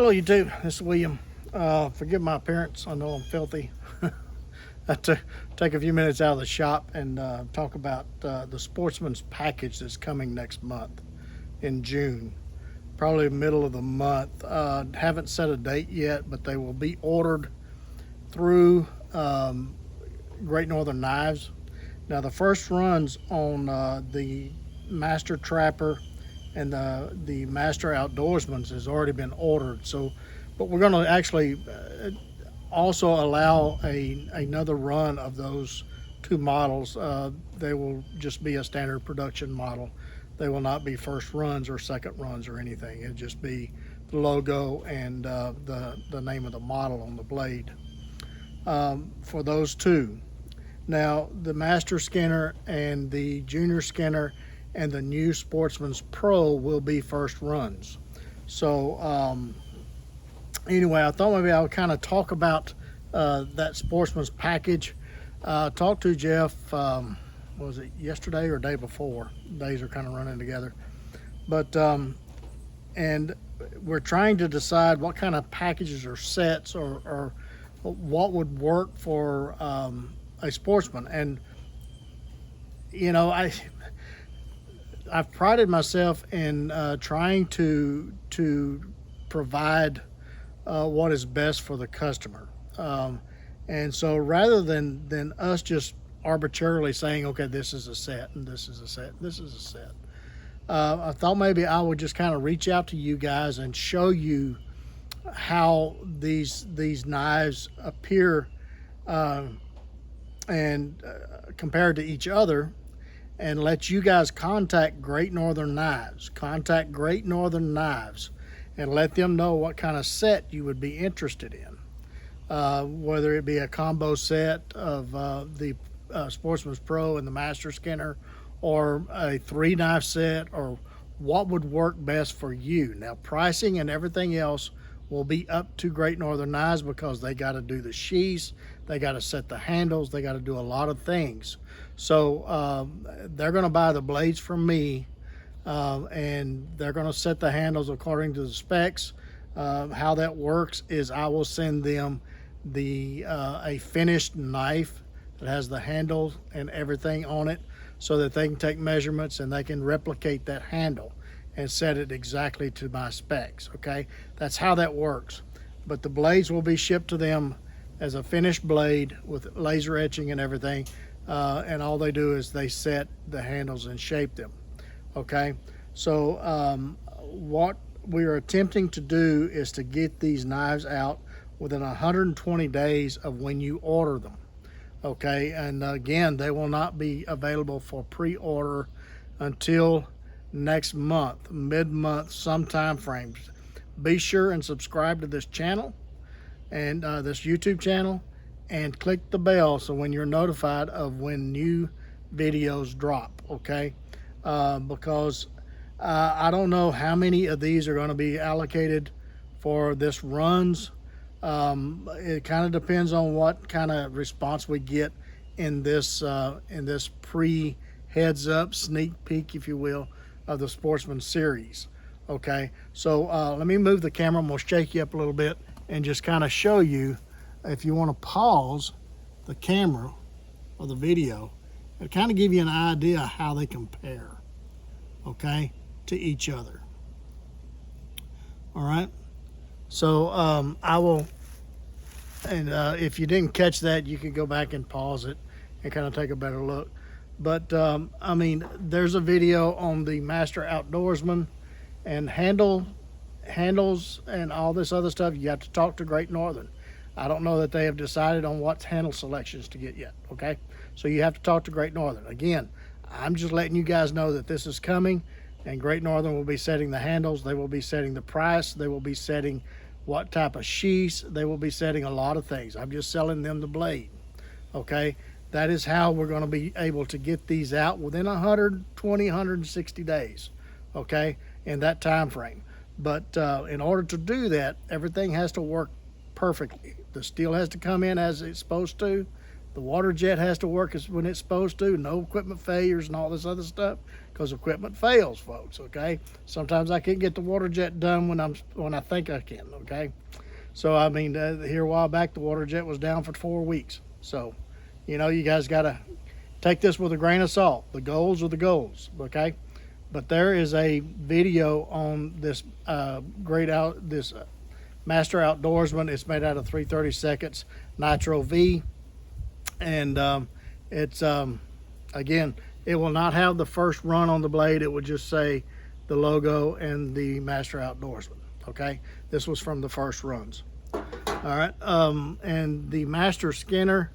Hello YouTube, this is William. Forgive my appearance, I know I'm filthy. I have to take a few minutes out of the shop and talk about the Sportsman's package that's coming next month in June. Probably middle of the month. Haven't set a date yet, but they will be ordered through Great Northern Knives. Now the first runs on the Master Trapper and the Master Outdoorsman's has already been ordered. So, but we're going to actually also allow another run of those two models. They will just be a standard production model. They will not be first runs or second runs or anything. It'll just be the logo and the name of the model on the blade for those two. Now the Master Skinner and the Junior Skinner and the new Sportsman's Pro will be first runs. So anyway, I thought maybe I would kind of talk about that Sportsman's package. Talked to Jeff, was it yesterday or day before? Days are kind of running together. But and we're trying to decide what kind of packages or sets or what would work for a sportsman. And you know, I've prided myself in trying to provide what is best for the customer, and so rather than us just arbitrarily saying, okay, this is a set and this is a set, this is a set, I thought maybe I would just kind of reach out to you guys and show you how these knives appear and compared to each other, and let you guys contact Great Northern Knives. Contact Great Northern Knives and let them know what kind of set you would be interested in. Whether it be a combo set of the Sportsman's Pro and the Master Skinner, or a 3-knife set, or what would work best for you. Now pricing and everything else will be up to Great Northern Knives because they got to do the sheaths, they got to set the handles, they got to do a lot of things. So they're going to buy the blades from me, and they're going to set the handles according to the specs. How that works is I will send them a finished knife that has the handle and everything on it, so that they can take measurements and they can replicate that handle and set it exactly to my specs. Okay, that's how that works. But the blades will be shipped to them as a finished blade with laser etching and everything, and all they do is they set the handles and shape them. Okay, so what we are attempting to do is to get these knives out within 120 days of when you order them. Okay, and again, they will not be available for pre-order until next month, mid-month, some time frames. Be sure and subscribe to this channel and this YouTube channel, and click the bell so when you're notified of when new videos drop. Okay, because I don't know how many of these are going to be allocated for this runs. It kind of depends on what kind of response we get in this pre heads up sneak peek, if you will, of the Sportsman series. Okay, so let me move the camera. I'm gonna shake you up a little bit and just kind of show you, if you want to pause the camera or the video, it'll kind of give you an idea how they compare, okay, to each other. All right, so I will, and if you didn't catch that, you can go back and pause it and kind of take a better look. But I mean, there's a video on the Master Outdoorsman, and handles and all this other stuff. You have to talk to Great Northern. I don't know that they have decided on what handle selections to get yet. Okay, so you have to talk to Great Northern. Again, I'm just letting you guys know that this is coming, and Great Northern will be setting the handles, they will be setting the price, they will be setting what type of sheaths, they will be setting a lot of things. I'm just selling them the blade. Okay, that is how we're going to be able to get these out within 120, 160 days. Okay, in that time frame. But in order to do that, everything has to work perfectly. The steel has to come in as it's supposed to. The water jet has to work as when it's supposed to. No equipment failures and all this other stuff, because equipment fails, folks. Okay, sometimes I can't get the water jet done when I think I can. Okay, so I mean, here a while back the water jet was down for 4 weeks. So, you guys got to take this with a grain of salt. The goals are the goals. Okay, but there is a video on this Master Outdoorsman. It's made out of 3/32 Nitro V, and it's again, it will not have the first run on the blade. It would just say the logo and the Master Outdoorsman. Okay, this was from the first runs. All right, and the Master Skinner,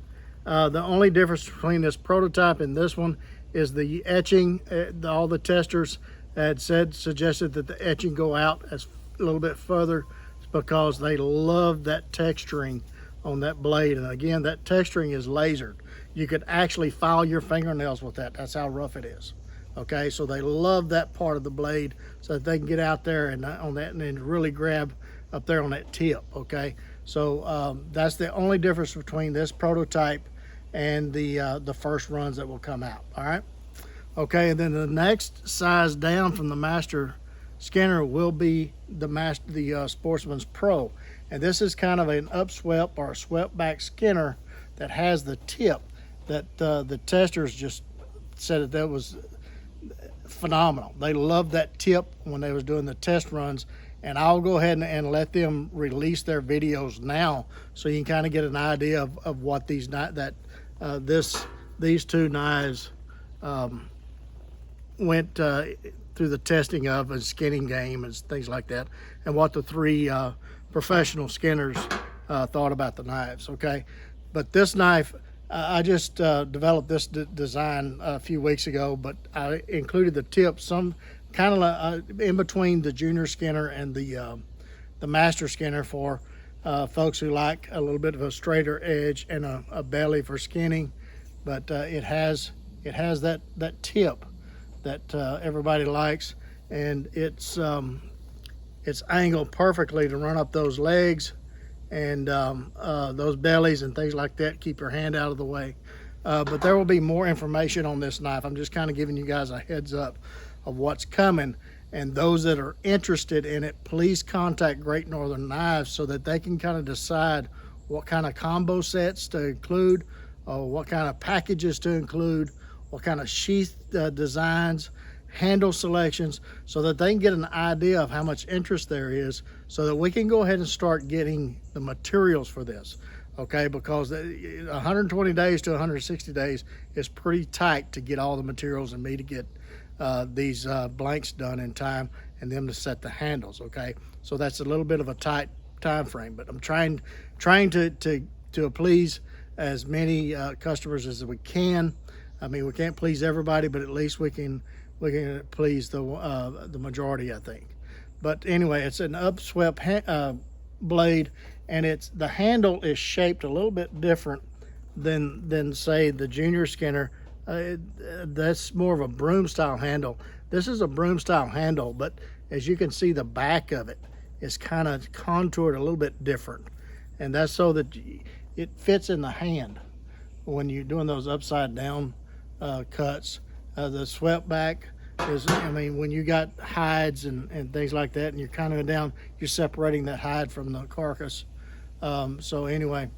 the only difference between this prototype and this one is the etching. All the testers had suggested that the etching go out a little bit further because they love that texturing on that blade. And again, that texturing is lasered. You could actually file your fingernails with that. That's how rough it is. Okay, so they love that part of the blade so that they can get out there and on that and then really grab up there on that tip. Okay, so that's the only difference between this prototype and the first runs that will come out. All right. Okay, and then the next size down from the Master Skinner will be the Sportsman's Pro, and this is kind of an upswept or a swept back Skinner that has the tip that the testers just said that was phenomenal. They loved that tip when they was doing the test runs, and I'll go ahead and let them release their videos now so you can kind of get an idea of what these two knives went through the testing of a skinning game and things like that, and what the three professional skinners thought about the knives. Okay, but this knife, I just developed this design a few weeks ago, but I included the tip some kind of in between the Junior Skinner and the Master Skinner for folks who like a little bit of a straighter edge and a belly for skinning, but it has that tip that everybody likes, and it's angled perfectly to run up those legs and those bellies and things like that. Keep your hand out of the way. But there will be more information on this knife. I'm just kind of giving you guys a heads up of what's coming, and those that are interested in it, please contact Great Northern Knives so that they can kind of decide what kind of combo sets to include, what kind of packages to include, what kind of sheath designs, handle selections, so that they can get an idea of how much interest there is, so that we can go ahead and start getting the materials for this. Okay, because 120 days to 160 days is pretty tight to get all the materials and me to get these blanks done in time and them to set the handles. Okay, so that's a little bit of a tight time frame, but I'm trying to please as many customers as we can. I mean, we can't please everybody, but at least we can please the majority, I think. But anyway, it's an upswept blade, and the handle is shaped a little bit different than say the Junior Skinner. That's more of a broom style handle. This is a broom style handle, but as you can see, the back of it is kind of contoured a little bit different, and that's so that it fits in the hand when you're doing those upside down cuts. The swept back is, I mean, when you got hides and things like that, and you're kind of down, you're separating that hide from the carcass. So anyway,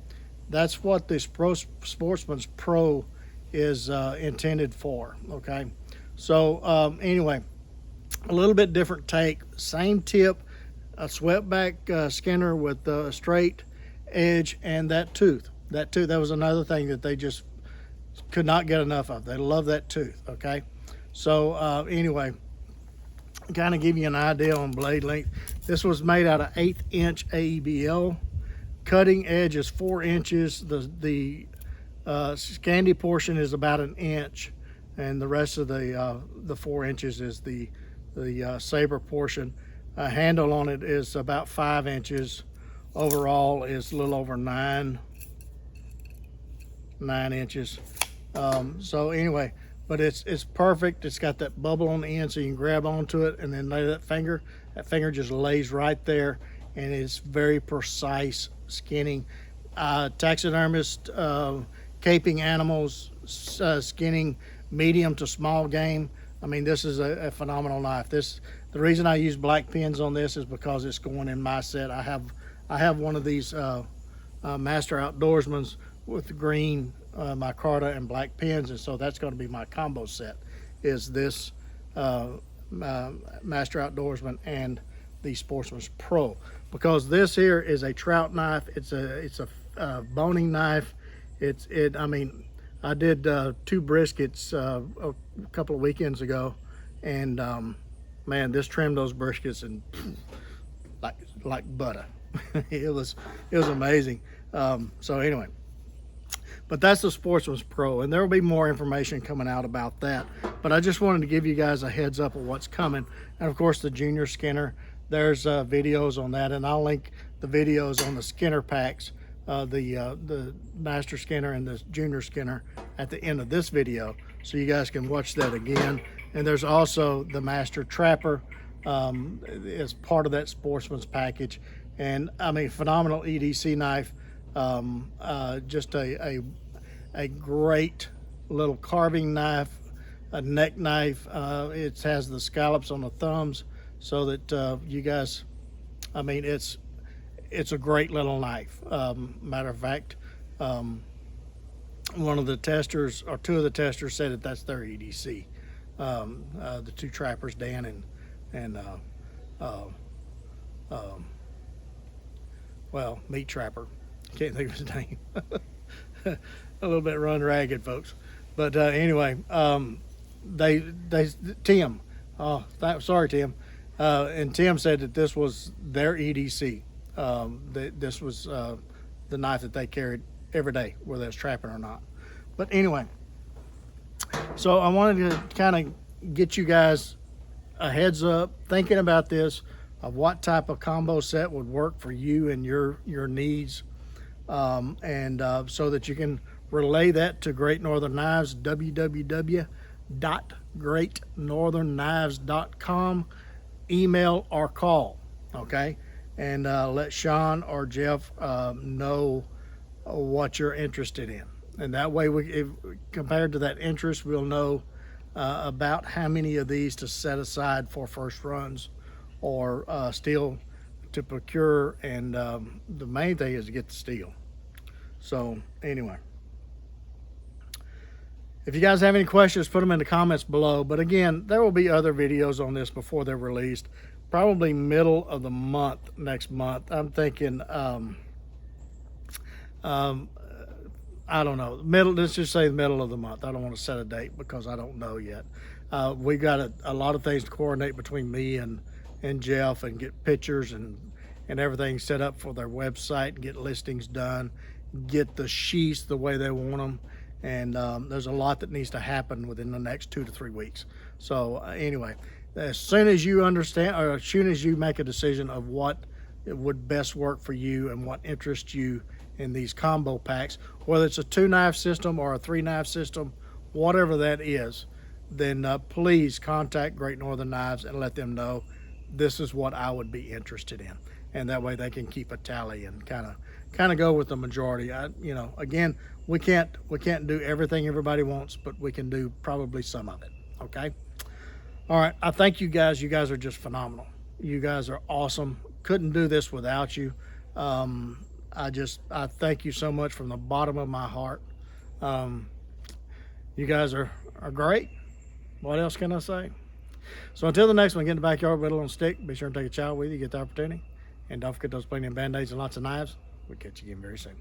that's what this Sportsman's Pro is intended for. Okay, so anyway, a little bit different take, same tip, a swept back Skinner with a straight edge, and that tooth. That was another thing that they just could not get enough of. They love that tooth. Okay, so anyway, kind of give you an idea on blade length. This was made out of 1/8 inch AEBL. Cutting edge is 4 inches. The Scandi portion is about 1 inch, and the rest of the 4 inches is the saber portion. Handle on it is about 5 inches. Overall is a little over 9 inches. So anyway, but it's perfect. It's got that bubble on the end, so you can grab onto it and then lay that finger just lays right there, and it's very precise skinning. Taxidermist, caping animals, skinning medium to small game, I mean, this is a phenomenal knife. The reason I use black pins on this is because it's going in my set. I have one of these Master Outdoorsman's with the green micarta and black pins, and so that's going to be my combo set. Is this Master Outdoorsman and the Sportsman's Pro, because this here is a trout knife. It's a boning knife. I mean, I did 2 briskets a couple of weekends ago, and man, this trimmed those briskets and like butter. it was amazing. So anyway, but that's the Sportsman's Pro, and there will be more information coming out about that. But I just wanted to give you guys a heads up of what's coming. And of course, the Junior Skinner, there's videos on that, and I'll link the videos on the Skinner packs, the Master Skinner and the Junior Skinner at the end of this video, so you guys can watch that again. And there's also the Master Trapper as part of that Sportsman's package. And I mean, phenomenal EDC knife. Just a great little carving knife, a neck knife. It has the scallops on the thumbs, so that you guys, I mean, it's a great little knife. Matter of fact, one of the testers, or 2 of the testers, said that that's their EDC. The 2 trappers, Dan and well, Meat Trapper. Can't think of his name. A little bit run ragged, folks. But anyway, Tim. Oh, sorry, Tim. And Tim said that this was their EDC. This was the knife that they carried every day, whether it's trapping or not. But anyway, so I wanted to kind of get you guys a heads up, thinking about this, of what type of combo set would work for you and your needs, and so that you can relay that to Great Northern Knives, www.greatnorthernknives.com, email or call, okay? And let Sean or Jeff know what you're interested in. And that way, compared to that interest, we'll know about how many of these to set aside for first runs, or steel to procure. And the main thing is to get the steel. So anyway, if you guys have any questions, put them in the comments below. But again, there will be other videos on this before they're released. Probably middle of the month, next month. I'm thinking, I don't know, let's just say the middle of the month. I don't want to set a date because I don't know yet. We got a lot of things to coordinate between me and Jeff, and get pictures and everything set up for their website, get listings done, get the sheaths the way they want them. And there's a lot that needs to happen within the next 2 to 3 weeks. So anyway, as soon as you understand, or as soon as you make a decision of what it would best work for you and what interests you in these combo packs, whether it's a 2-knife system or a 3-knife system, whatever that is, then please contact Great Northern Knives and let them know this is what I would be interested in. And that way they can keep a tally and kind of go with the majority. Again, we can't do everything everybody wants, but we can do probably some of it. Okay. All right. I thank you guys. You guys are just phenomenal. You guys are awesome. Couldn't do this without you. I thank you so much from the bottom of my heart. You guys are great. What else can I say? So until the next one, get in the backyard, whittle on stick. Be sure and take a child with you, get the opportunity. And don't forget those plenty of Band-Aids and lots of knives. We'll catch you again very soon.